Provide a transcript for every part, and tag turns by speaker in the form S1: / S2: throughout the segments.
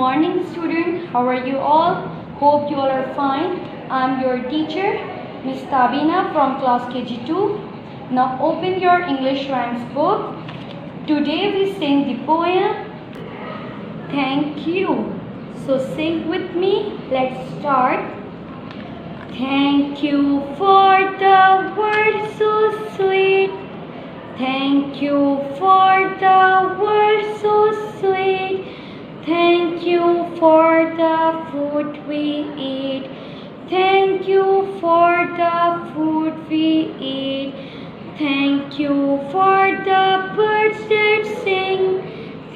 S1: morning, student. How are you all? Hope you all are fine. I'm your teacher, Miss Tabina from class KG2. Now open your English rhymes book. Today we sing the poem Thank You. So sing with me. Let's start. Thank you for the words so sweet. Thank you for the words so sweet. Thank you for the food we eat. Thank you for the food we eat. Thank you for the birds that sing.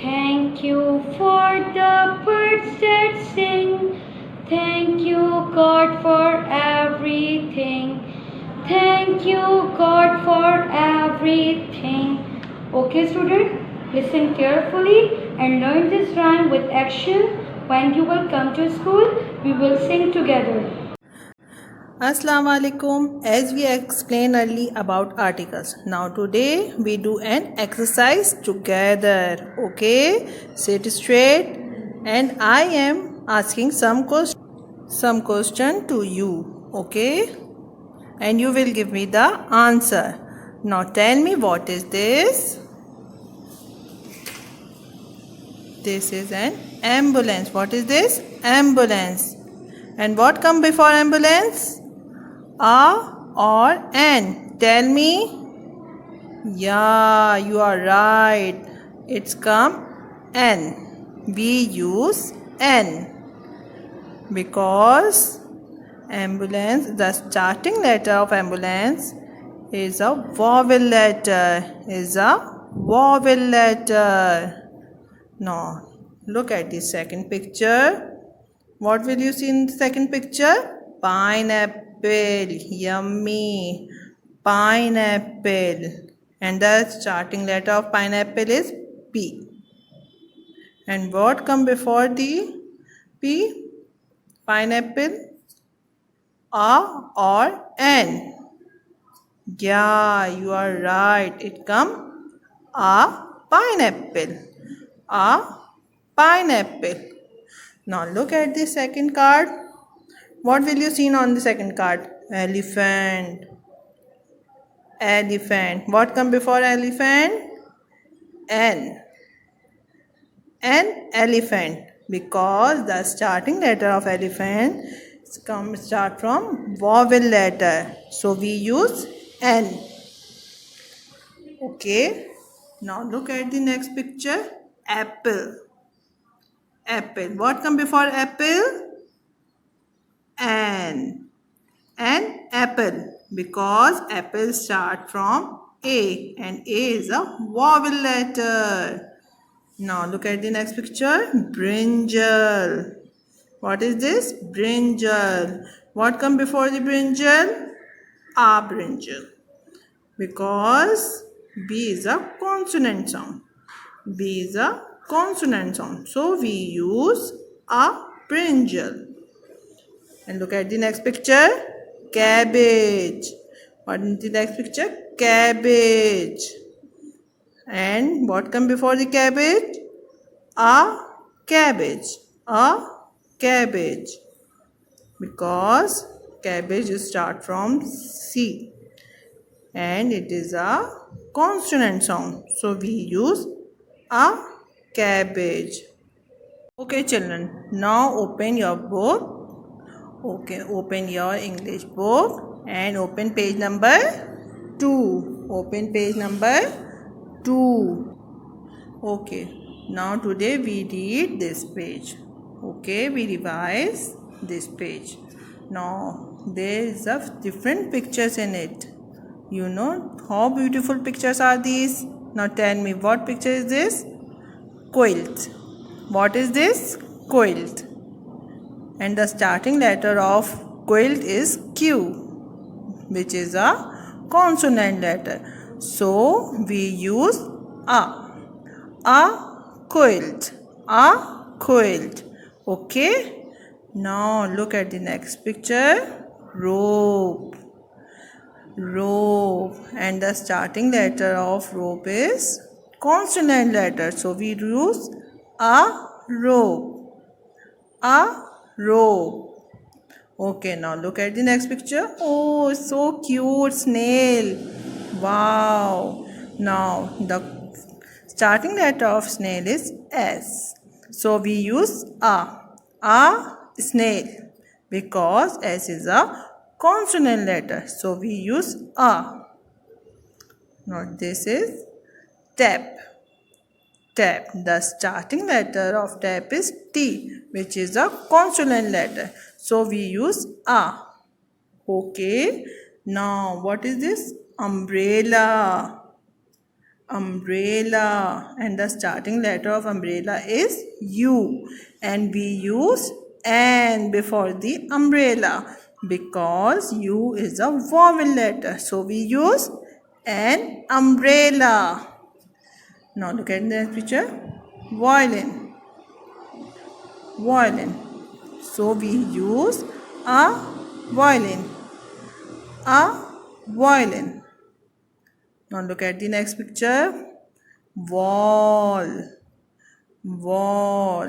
S1: Thank you for the birds that sing. Thank you, God, for everything. Thank you, God, for everything. Okay, student, listen carefully and learn this rhyme with action. When you will come to school, we will sing together.
S2: Assalamu alaikum. As we explained earlier about articles, now today we do an exercise together. Okay, sit straight, and I am asking some question to you. Okay, and you will give me the answer. Now tell me, what is this? This is an ambulance. What is this? Ambulance. And what come before ambulance? A or an? Tell me. Yeah, you are right. It's come N. We use N because ambulance, the starting letter of ambulance is a vowel letter. Now, look at the second picture. What will you see in the second picture? Pineapple. Yummy. Pineapple. And the starting letter of pineapple is P. And what come before the P? Pineapple? A or N? Yeah, you are right. It come a pineapple. A pineapple. Now look at the second card. What will you see on the second card? Elephant. Elephant. What come before elephant? N. An elephant. Because the starting letter of elephant start from vowel letter. So we use N. Okay. Now look at the next picture. Apple. Apple. What come before apple? An apple, because apple start from A and A is a vowel letter. Now look at the next picture. Brinjal. What is this? Brinjal. What come before the brinjal? A brinjal, because B is a consonant sound. B is a consonant sound. So we use a brinjal. And look at the next picture. Cabbage. What is the next picture? Cabbage. And what come before the cabbage? A cabbage. A cabbage. Because cabbage start from C. And it is a consonant sound. So we use a cabbage. Okay, children. Now open your book. Okay, open your English book and open page number 2. Open page number 2. Okay, now today we read this page. Okay, we revise this page. Now there is a different pictures in it. You know how beautiful pictures are these? Now tell me, what picture is this? Quilt. What is this? Quilt. And the starting letter of quilt is Q, which is a consonant letter. So we use a quilt. A quilt. Okay. Now look at the next picture. Rope. Rope. And the starting letter of rope is consonant letter. So we use a rope. row. Okay, now look at the next picture. Oh, so cute snail. Wow. Now the starting letter of snail is S. So we use a snail because S is a consonant letter. So we use a. Now this is tap. Tap. The starting letter of tap is T, which is a consonant letter. So we use a. Okay. Now what is this? Umbrella. Umbrella. And the starting letter of umbrella is U. And we use N before the umbrella because U is a vowel letter. So we use an umbrella. Now look at the picture. Violin. Violin. So we use a violin. A violin. Now look at the next picture. Wall. Wall.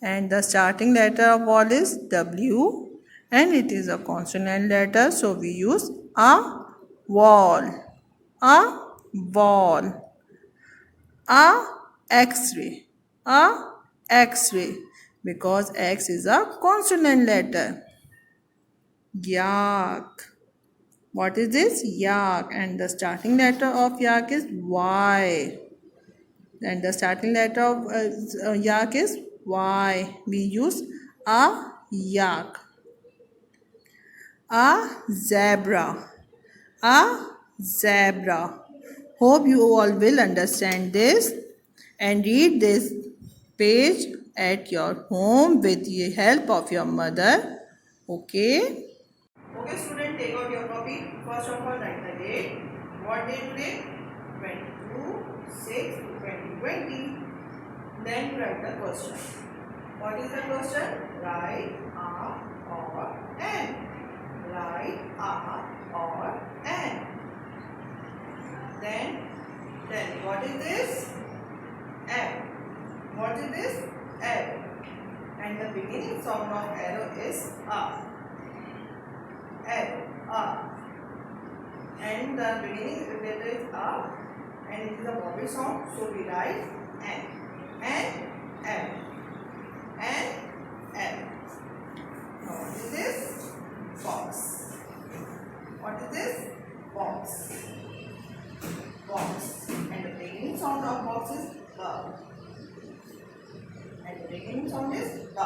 S2: And the starting letter of wall is W. And it is a consonant letter. So we use a wall. A wall. A X-ray. A X-ray. Because X is a consonant letter. Yak. What is this? Yak. And the starting letter of yak is Y. And the starting letter of yak is Y. We use a yak. A zebra. A zebra. Hope you all will understand this and read this page at your home with the help of your mother. Okay. Okay, student, take out your copy. First of all, write the date. What day today? 22/6/2020. Then write the question. What is the question? Write a or an. Write a or an. Then tell me what is this? F. What is this? F. And the beginning sound of arrow is a. F. A. And the beginning letter is a. And it is a vowel sound. So we write N. N. F. N. F. Now what is this? Box. What is this? Box. Box. And the beginning sound of box is B. And the beginning sound is B.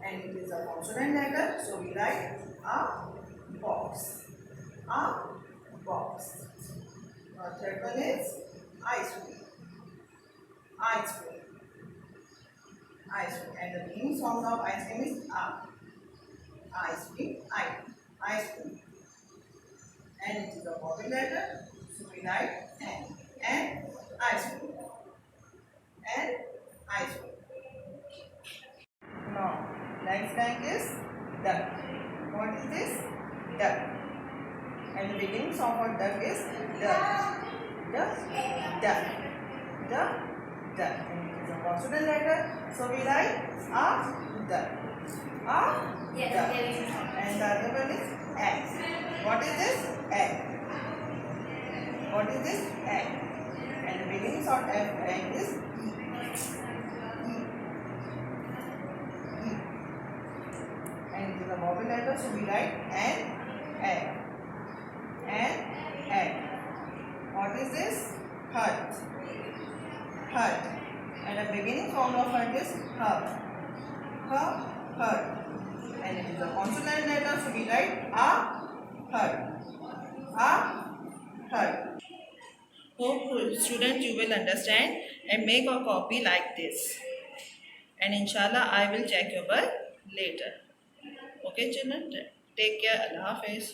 S2: And it is a consonant letter, so we write a box. A box. Now third one is ice cream. Ice cream. Ice cream. And the beginning sound of ice cream is a. Ice cream. Ice cream. And it is a vowel letter, so we write N. And ice cream. And ice cream. Now, next blank is duck. What is this? Duck. And the beginning sound for duck is duck. Duck. Duck. Duck. Duck. And it is a consonant letter, so we write a duck. A duck. And the other one is egg. What is this? Egg. What is this? Egg. And the beginning sound of egg is E. And it is a vowel letter, so we write N, egg. N, egg. What is this? Hut. Hut. And the beginning sound of hut is H. Hut. And it is a consonant letter, so we write a hut. A hut. Hope students you will understand and make a copy like this. And inshallah I will check your work later. Okay children, take care. Allah Hafiz.